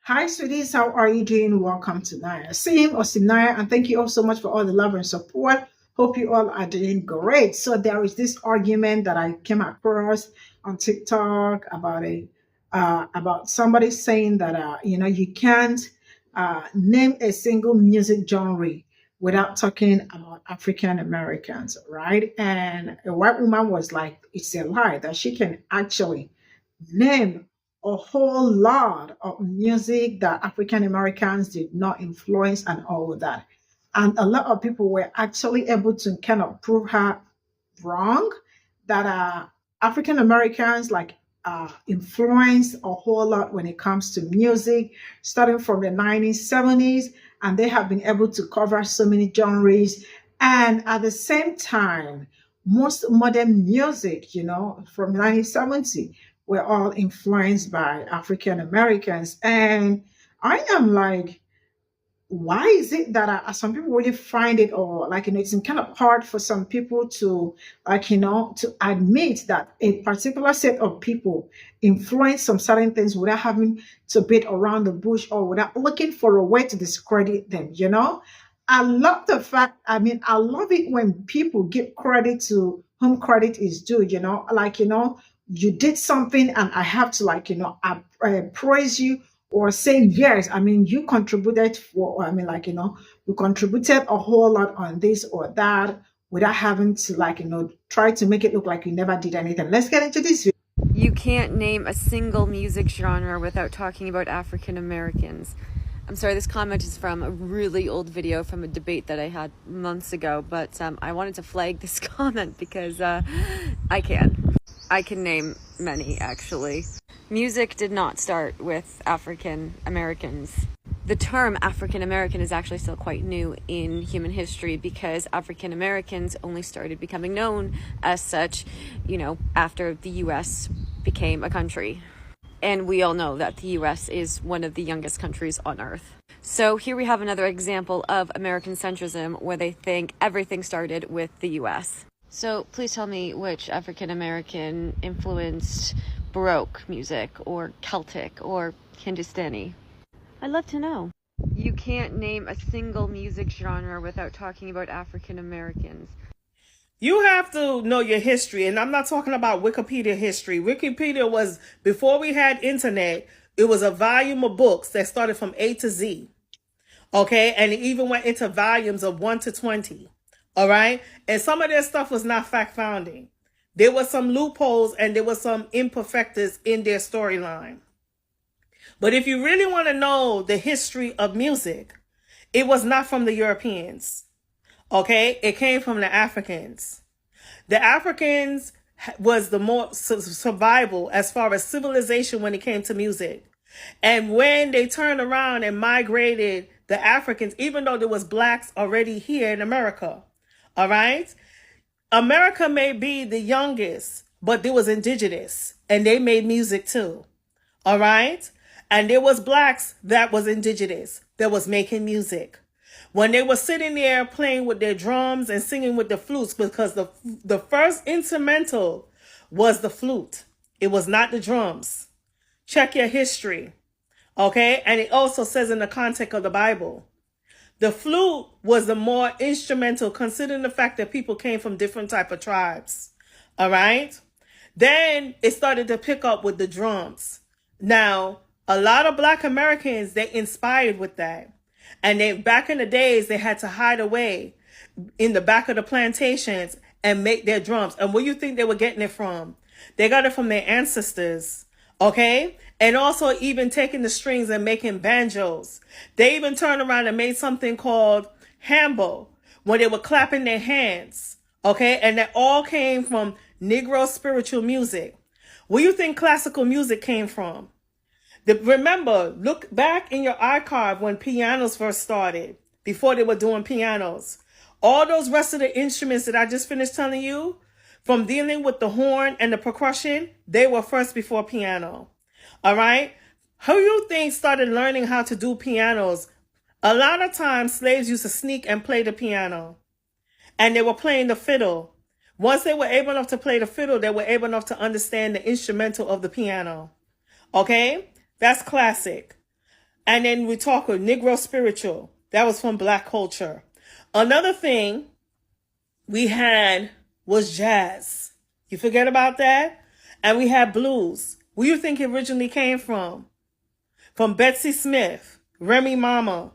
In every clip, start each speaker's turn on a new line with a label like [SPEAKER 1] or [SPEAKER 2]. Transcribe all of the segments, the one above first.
[SPEAKER 1] Hi, sweeties. How are you doing? Welcome to Naya Sim or Simnaya, and thank you all so much for all the love and support. Hope you all are doing great. So there is this argument that I came across on TikTok about somebody saying that you can't name a single music genre without talking about African Americans, right? And a white woman was like, it's a lie that she can actually name a whole lot of music that African Americans did not influence and all of that. And a lot of people were actually able to kind of prove her wrong that African Americans influenced a whole lot when it comes to music, starting from the 1970s, and they have been able to cover so many genres. And at the same time, most modern music, from 1970, were all influenced by African Americans. And I am like, why is it that some people really find it, or it's kind of hard for some people to to admit that a particular set of people influence some certain things without having to beat around the bush or without looking for a way to discredit them. I love the fact, I love it when people give credit to whom credit is due. You did something and I have to praise you or say yes. You contributed for, you contributed a whole lot on this or that without having to try to make it look like you never did anything. Let's get into this.
[SPEAKER 2] You can't name a single music genre without talking about African Americans. I'm sorry, this comment is from a really old video from a debate that I had months ago, but I wanted to flag this comment because I can name many, actually. Music did not start with African Americans. The term African American is actually still quite new in human history because African Americans only started becoming known as such, after the US became a country. And we all know that the US is one of the youngest countries on earth. So here we have another example of American centrism where they think everything started with the US. So please tell me which African American influenced Baroque music or Celtic or Hindustani. I'd love to know. You can't name a single music genre without talking about African Americans.
[SPEAKER 3] You have to know your history, and I'm not talking about Wikipedia history. Wikipedia was, before we had internet, it was a volume of books that started from A to Z. Okay, and it even went into volumes of 1 to 20. All right, and some of their stuff was not fact founding. There were some loopholes and there were some imperfectors in their storyline. But if you really want to know the history of music, it was not from the Europeans. Okay, it came from the Africans. The Africans was the more survival as far as civilization when it came to music. And when they turned around and migrated the Africans, even though there was blacks already here in America, all right? America may be the youngest, but there was indigenous and they made music too. All right? And there was blacks that was indigenous that was making music. When they were sitting there playing with their drums and singing with the flutes, because the first instrumental was the flute. It was not the drums. Check your history. Okay? And it also says in the context of the Bible. The flute was the more instrumental, considering the fact that people came from different type of tribes. All right? Then it started to pick up with the drums. Now, a lot of Black Americans, they inspired with that. And back in the days, they had to hide away in the back of the plantations and make their drums. And where do you think they were getting it from? They got it from their ancestors. Okay? And also even taking the strings and making banjos. They even turned around and made something called hambo, when they were clapping their hands. Okay? And that all came from Negro spiritual music. Where do you think classical music came from? Remember, look back in your archive when pianos first started, before they were doing pianos. All those rest of the instruments that I just finished telling you, from dealing with the horn and the percussion, they were first before piano. All right? Who you think started learning how to do pianos? A lot of times slaves used to sneak and play the piano. And they were playing the fiddle. Once they were able enough to play the fiddle, they were able enough to understand the instrumental of the piano. Okay? That's classic. And then we talk of Negro spiritual. That was from black culture. Another thing we had was jazz. You forget about that? And we had blues. Where you think it originally came from? From Betsy Smith, Remy Mama,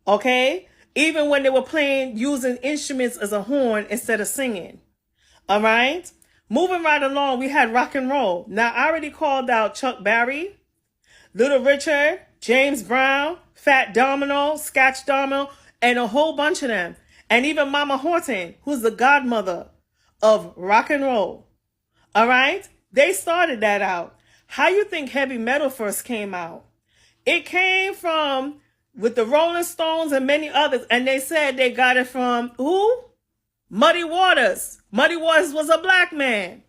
[SPEAKER 3] okay? Even when they were playing, using instruments as a horn instead of singing, all right? Moving right along, we had rock and roll. Now, I already called out Chuck Berry, Little Richard, James Brown, Fat Domino, Scotch Domino, and a whole bunch of them. And even Mama Horton, who's the godmother of rock and roll, all right? They started that out. How you think heavy metal first came out? It came from, with the Rolling Stones and many others, and they said they got it from who? Muddy Waters. Muddy Waters was a black man.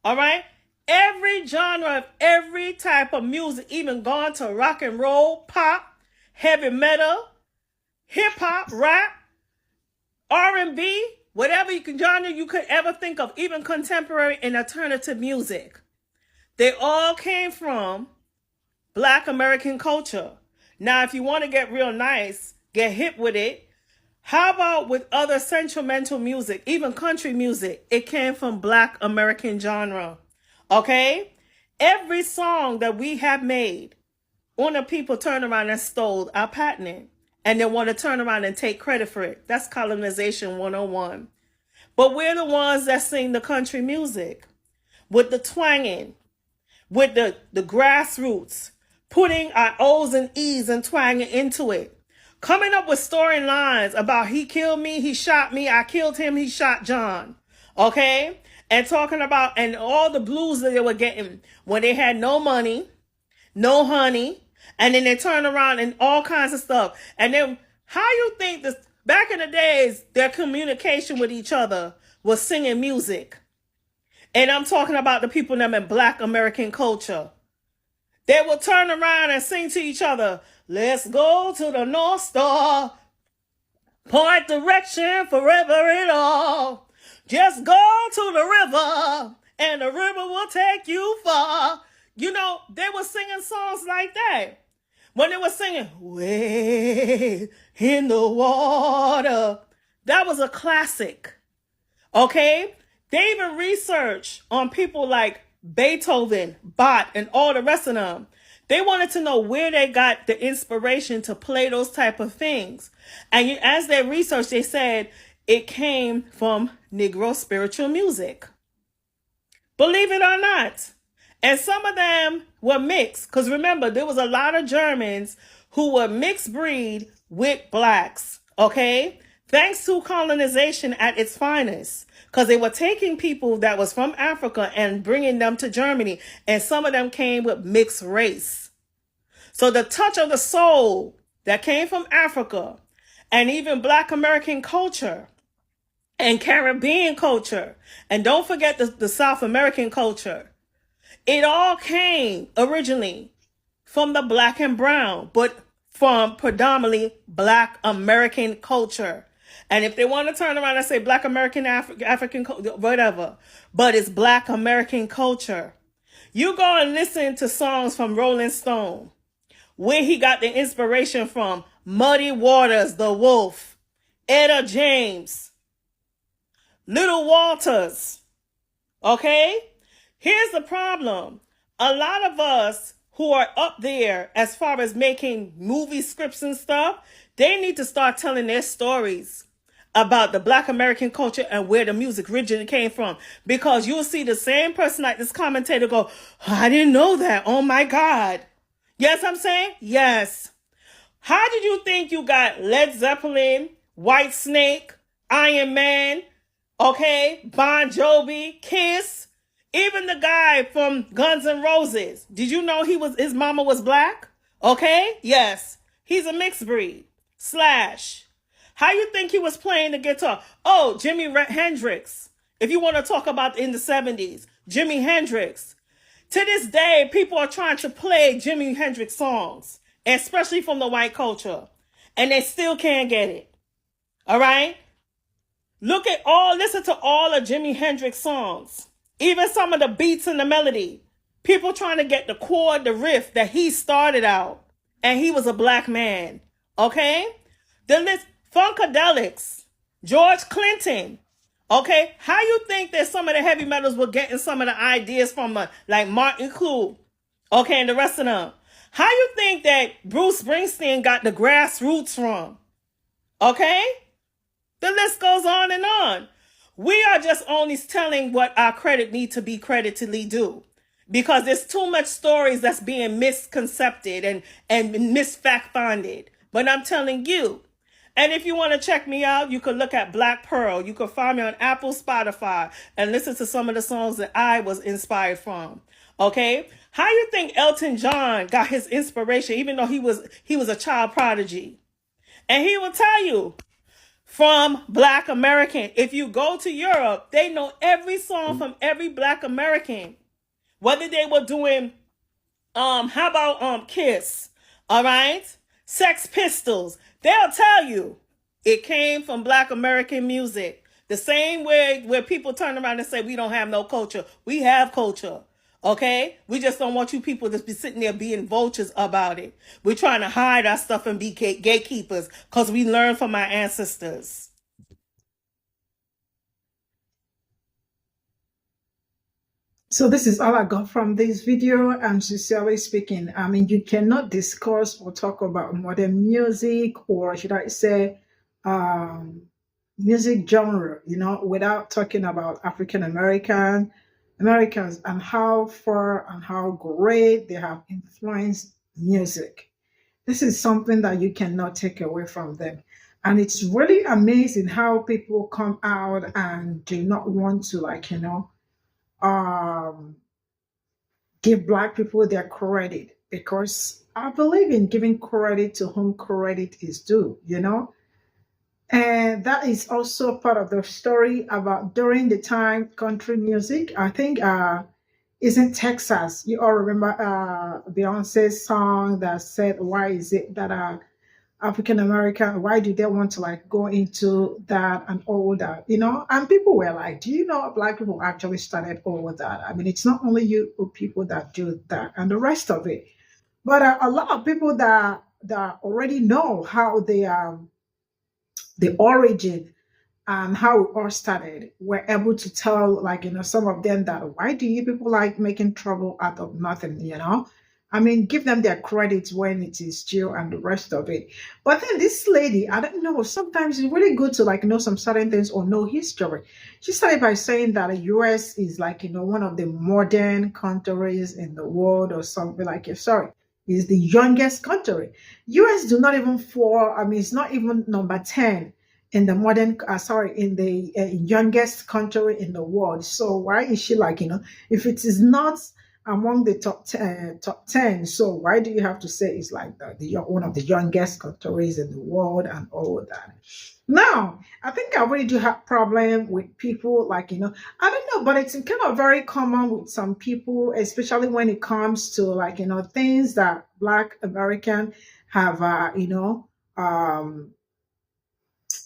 [SPEAKER 3] All right? Every genre of every type of music, even gone to rock and roll, pop, heavy metal, hip hop, rap, R&B, whatever genre you could ever think of, even contemporary and alternative music. They all came from Black American culture. Now, if you want to get real nice, get hip with it, how about with other sentimental music, even country music? It came from Black American genre, okay? Every song that we have made, when the people turn around and stole our patent, and they want to turn around and take credit for it. That's colonization 101. But we're the ones that sing the country music with the twanging, with the grassroots, putting our O's and E's and twanging into it. Coming up with storylines about he killed me, he shot me, I killed him, he shot John. Okay? And talking about, and all the blues that they were getting when they had no money, no honey, and then they turn around and all kinds of stuff. And then how you think this, back in the days, their communication with each other was singing music. And I'm talking about the people that in Black American culture. They will turn around and sing to each other, let's go to the North Star, point direction forever and all. Just go to the river, and the river will take you far. You know, they were singing songs like that. When they were singing, way in the water, that was a classic, okay? They even researched on people like Beethoven, Bach, and all the rest of them. They wanted to know where they got the inspiration to play those type of things. And as they researched, they said it came from Negro spiritual music. Believe it or not. And some of them were mixed. Because remember, there was a lot of Germans who were mixed breed with blacks. Okay? Thanks to colonization at its finest. Because they were taking people that was from Africa and bringing them to Germany. And some of them came with mixed race. So the touch of the soul that came from Africa and even Black American culture and Caribbean culture, and don't forget the South American culture, it all came originally from the black and brown, but from predominantly Black American culture. And if they want to turn around and say Black American, African, whatever, but it's Black American culture. You go and listen to songs from Rolling Stone, where he got the inspiration from. Muddy Waters, The Wolf, Etta James, Little Walters. Okay? Here's the problem. A lot of us who are up there as far as making movie scripts and stuff, they need to start telling their stories about the Black American culture and where the music originally came from. Because you'll see the same person like this commentator go, oh, I didn't know that. Oh my God. Yes, I'm saying? Yes. How did you think you got Led Zeppelin, White Snake, Iron Man, okay, Bon Jovi, Kiss, even the guy from Guns N' Roses? Did you know his mama was black? Okay, yes. He's a mixed breed. Slash. How you think he was playing the guitar? Oh, Jimi Hendrix. If you want to talk about in the 70s, Jimi Hendrix. To this day, people are trying to play Jimi Hendrix songs, especially from the white culture, and they still can't get it. All right? Listen to all of Jimi Hendrix songs, even some of the beats and the melody. People trying to get the chord, the riff that he started out. and he was a black man. Okay? The list, Funkadelics, George Clinton. Okay? How you think that some of the heavy metals were getting some of the ideas from like Martin Clue? Okay, and the rest of them. How you think that Bruce Springsteen got the grassroots from? Okay? The list goes on and on. We are just only telling what our credit need to be creditedly due. Because there's too much stories that's being misconcepted and misfact-funded. But I'm telling you. And if you want to check me out, you can look at Black Pearl. You can find me on Apple, Spotify, and listen to some of the songs that I was inspired from. Okay? How you think Elton John got his inspiration, even though he was a child prodigy? And he will tell you, from Black American. If you go to Europe, they know every song from every Black American. Whether they were doing, how about Kiss, all right? Sex Pistols, they'll tell you it came from Black American music. The same way where people turn around and say we don't have no culture. We have culture, okay? We just don't want you people to be sitting there being vultures about it. We're trying to hide our stuff and be gatekeepers because we learned from our ancestors.
[SPEAKER 1] So this is all I got from this video. And sincerely speaking, I mean, you cannot discuss or talk about modern music, or should I say, music genre, without talking about Americans and how far and how great they have influenced music. This is something that you cannot take away from them. And it's really amazing how people come out and do not want to, um, give Black people their credit, because I believe in giving credit to whom credit is due. And that is also part of the story about during the time country music. I think is in Texas. You all remember Beyonce's song that said, "Why is it that African American, why do they want to go into that and all that?" And people were like, "Do you know Black people actually started all of that? I mean, it's not only you people that do that and the rest of it, but a lot of people that already know how the origin and how it all started were able to tell, some of them that, why do you people like making trouble out of nothing? I mean, give them their credit when it is due and the rest of it. But then this lady, I don't know, sometimes it's really good to know some certain things or know history. She started by saying that the US is one of the modern countries in the world or something sorry, is the youngest country. US do not even fall, I mean, it's not even number 10 in the in the youngest country in the world. So why is she if it is not among the top 10, so why do you have to say it's one of the youngest countries in the world and all that? Now, I think I really do have problem with people I don't know, but it's kind of very common with some people, especially when it comes to things that Black American have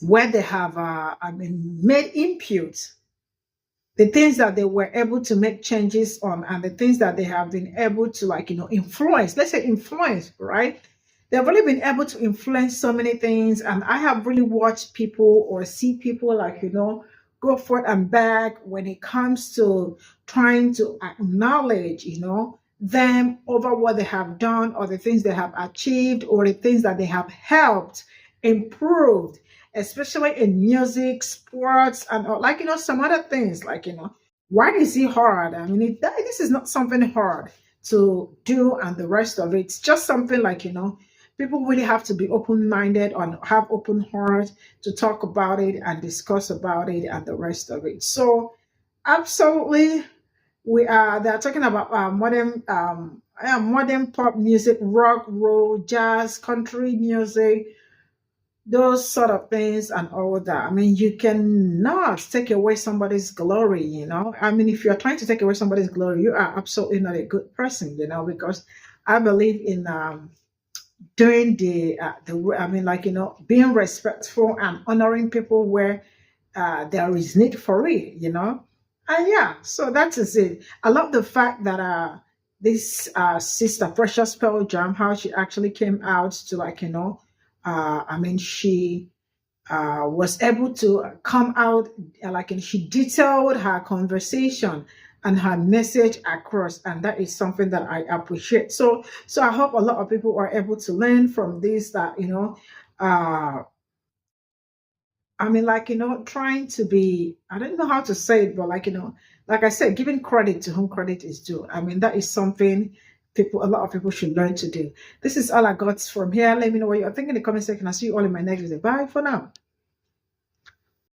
[SPEAKER 1] where they have made input, the things that they were able to make changes on, and the things that they have been able to influence, let's say influence, right? They've really been able to influence so many things. And I have really watched people or see people go forth and back when it comes to trying to acknowledge them over what they have done, or the things they have achieved, or the things that they have helped improved, especially in music, sports, and some other things. Why is it hard? I mean, this is not something hard to do, and the rest of it. It's just something people really have to be open-minded and have open heart to talk about it and discuss about it and the rest of it. So, absolutely, they're talking about modern pop music, rock, roll, jazz, country music, those sort of things and all that. I mean, you cannot take away somebody's glory. I mean, if you're trying to take away somebody's glory, you are absolutely not a good person, because I believe in doing I mean, being respectful and honoring people where there is need for it. And yeah, so that is it. I love the fact that this sister Precious Pearl Jam, how she actually came out to, like, I mean, she was able to come out, like, and she detailed her conversation and her message across, and that is something that I appreciate. So I hope a lot of people are able to learn from this, that I mean, like, trying to be, I don't know how to say it, but, like, like I said, giving credit to whom credit is due. I mean, that is something a lot of people should learn to do. This is all I got from here. Let me know what you're thinking in the comment section. I'll see you all in my next video. Bye for now.